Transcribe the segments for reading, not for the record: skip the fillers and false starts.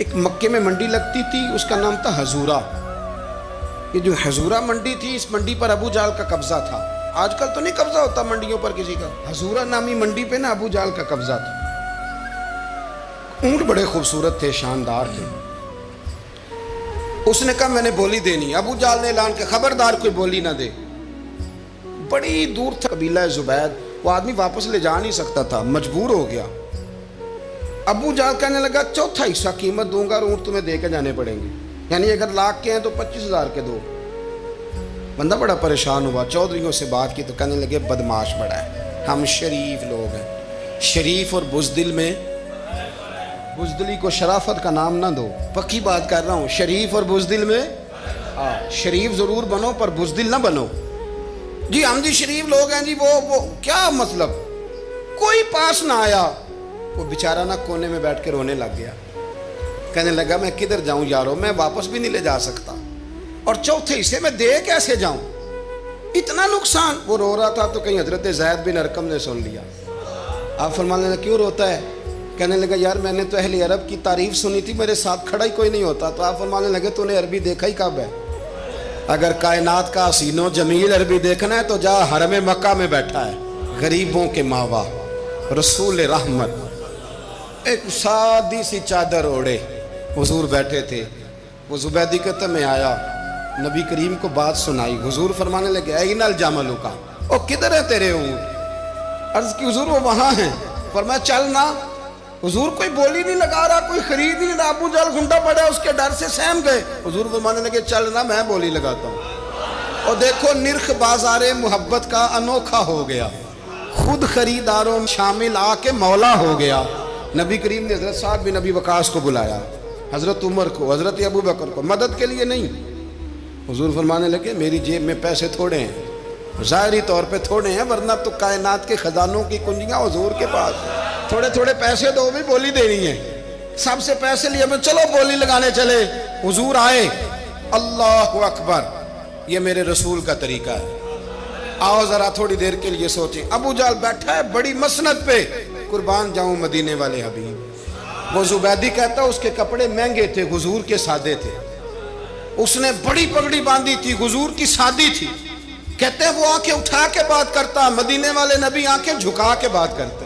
ایک مکے میں منڈی لگتی تھی، اس کا نام تھا حضورہ۔ یہ جو حضورہ منڈی تھی، اس منڈی پر ابو جہل کا قبضہ تھا۔ آج کل تو نہیں قبضہ ہوتا منڈیوں پر کسی کا، حضورہ نامی منڈی پہ نا ابو جہل کا قبضہ تھا۔ اونٹ بڑے خوبصورت تھے، شاندار تھے۔ اس نے کہا میں نے بولی دینی۔ ابو جہل نے اعلان کیا خبردار کوئی بولی نہ دے۔ بڑی دور تھا قبیلہ زبید، وہ آدمی واپس لے جا نہیں سکتا تھا، مجبور ہو گیا۔ ابو جہل کہنے لگا چوتھا حصہ قیمت دوں گا اور اونٹ تمہیں دے کے جانے پڑیں گے، یعنی اگر لاکھ کے ہیں تو 25,000 کے دو۔ بندہ بڑا پریشان ہوا، چودھریوں سے بات کی تو کہنے لگے بدماش بڑا ہے، ہم شریف لوگ ہیں، شریف اور بزدل میں، بزدلی کو شرافت کا نام نہ دو، پکی بات کر رہا ہوں، شریف اور بزدل میں شریف ضرور بنو پر بزدل نہ بنو۔ جی ہم جی شریف لوگ ہیں جی، وہ کیا مطلب؟ کوئی پاس نہ آیا، وہ بیچارہ نہ کونے میں بیٹھ کے رونے لگ گیا، کہنے لگا میں کدھر جاؤں یارو، میں واپس بھی نہیں لے جا سکتا، اور چوتھے حصے میں دے کیسے جاؤں، اتنا نقصان۔ وہ رو رہا تھا تو کہیں حضرت زید بن ارقم نے سن لیا۔ آپ فرمانے لگے کیوں روتا ہے؟ کہنے لگا یار میں نے تو اہل عرب کی تعریف سنی تھی، میرے ساتھ کھڑا ہی کوئی نہیں ہوتا۔ تو آپ فرمانے لگے تو نے عربی دیکھا ہی کب ہے؟ اگر کائنات کا حسین و جمیل عربی دیکھنا ہے تو جا حرم مکہ میں بیٹھا ہے، غریبوں کے ماوا رسول رحمت، ایک سادی سی چادر اوڑے حضور بیٹھے تھے۔ وہ زبیدی کہتے میں آیا، نبی کریم کو بات سنائی، حضور فرمانے لگے این الجمل کا، او کدھر ہے تیرے اونٹ؟ عرض کی حضور وہ وہاں ہیں۔ فرمایا چل نا۔ حضور کوئی بولی نہیں لگا رہا، کوئی خرید نہیں رہا، ابو جہل گھنٹا پڑا، اس کے ڈر سے سہم گئے۔ حضور فرمانے لگے چل نا، میں بولی لگاتا ہوں۔ اور دیکھو نرخ بازار محبت کا انوکھا ہو گیا، خود خریداروں شامل آ کے مولا ہو گیا۔ نبی کریم نے حضرت سعد بن ابی وقاص کو بلایا، حضرت عمر کو، حضرت ابو بکر کو، مدد کے لیے نہیں۔ حضور فرمانے لگے میری جیب میں پیسے تھوڑے ہیں، ظاہری طور پہ تھوڑے ہیں، ورنہ تو کائنات کے خزانوں کی کنجیاں حضور کے پاس، تھوڑے تھوڑے پیسے دو بھی بولی دینی ہے۔ سب سے پیسے لیے میں چلو بولی لگانے چلے۔ حضور آئے، اللہ اکبر، یہ میرے رسول کا طریقہ ہے، آؤ ذرا تھوڑی دیر کے لیے سوچیں۔ ابو جہل بیٹھا ہے بڑی مسند پہ، قربان جاؤں مدینے والے حبیب۔ وہ زبیدی کہتا اس کے کپڑے مہنگے تھے، حضور کے سادے تھے، اس نے بڑی پگڑی باندھی تھی، حضور کی سادی تھی۔ کہتے ہیں وہ آنکھیں اٹھا کے بات کرتا، مدینے والے نبی آنکھیں جھکا کے بات کرتے۔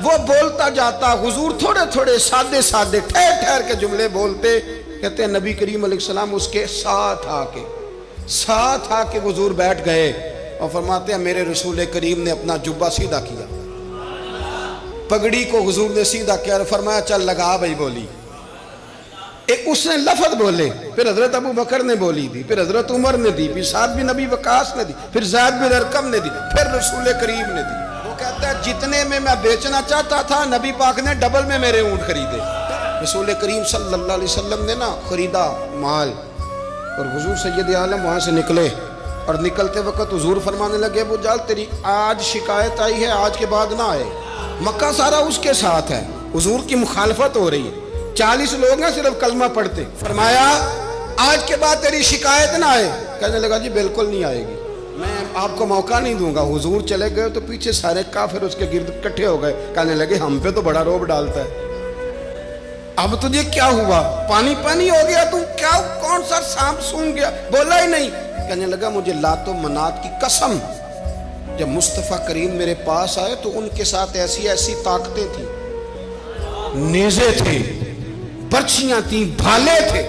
وہ بولتا جاتا، حضور تھوڑے تھوڑے سادے سادے ٹھہر ٹھہر کے جملے بولتے۔ کہتے ہیں نبی کریم علیہ السلام اس کے ساتھ آ کے حضور بیٹھ گئے اور فرماتے ہیں میرے رسول کریم نے اپنا جبہ سیدھا کیا، پگڑی کو حضور نے سیدھا کیا اور فرمایا چل لگا بھائی بولی۔ ایک اس نے لفظ بولے، پھر حضرت ابو بکر نے بولی دی، پھر حضرت عمر نے دی، پھر سعد بن ابی وقاص نے دی، پھر زید بن ارقم نے دی، پھر رسول کریم نے دی۔ وہ کہتا ہے جتنے میں بیچنا چاہتا تھا نبی پاک نے ڈبل میں میرے اونٹ خریدے۔ رسول کریم صلی اللہ علیہ وسلم نے نا خریدا مال، اور حضور سید عالم وہاں سے نکلے، اور نکلتے وقت حضور فرمانے لگے ابو جہل تیری آج شکایت آئی ہے، آج کے بعد نہ آئے، مکہ سارا اس کے ساتھ ہے، حضور کی مخالفت ہو رہی ہے، 40 لوگ ہیں صرف کلمہ پڑھتے۔ فرمایا آج کے بعد تیری شکایت نہ آئے۔ کہنے لگا جی بالکل نہیں آئے گی، میں آپ کو موقع نہیں دوں گا۔ حضور چلے گئے تو پیچھے سارے کافر اس کے گرد اکٹھے ہو گئے، کہنے لگے ہم پہ تو بڑا روب ڈالتا ہے، اب تجھے کیا ہوا، پانی پانی ہو گیا، تم کیا کون سا سانپ سونگ گیا، بولا ہی نہیں۔ کہنے لگا مجھے لات و منات کی قسم، جب مصطفیٰ کریم میرے پاس آئے تو ان کے ساتھ ایسی ایسی طاقتیں تھیں، نیزے تھے، برچیاں تھیں، بھالے تھے،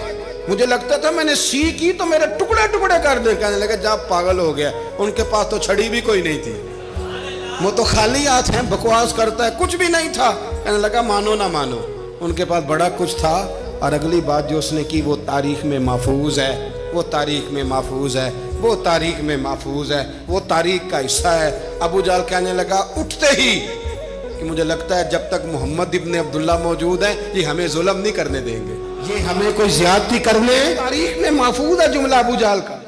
مجھے لگتا تھا میں نے سی کی تو میرے ٹکڑے ٹکڑے کر دیں۔ کہنے لگا جا پاگل ہو گیا، ان کے پاس تو چھڑی بھی کوئی نہیں تھی، وہ تو خالی ہاتھ ہیں، بکواس کرتا ہے، کچھ بھی نہیں تھا۔ کہنے لگا مانو نہ مانو، ان کے پاس بڑا کچھ تھا، اور اگلی بات جو اس نے کی وہ تاریخ میں محفوظ ہے، وہ تاریخ میں محفوظ ہے، وہ تاریخ میں محفوظ ہے، وہ تاریخ کا حصہ ہے۔ ابو جہل کہنے لگا اٹھتے ہی کہ مجھے لگتا ہے جب تک محمد ابن عبداللہ موجود ہیں یہ ہمیں ظلم نہیں کرنے دیں گے، یہ ہمیں کوئی زیادتی کرنے، تاریخ میں محفوظ ہے جملہ ابو جہل کا۔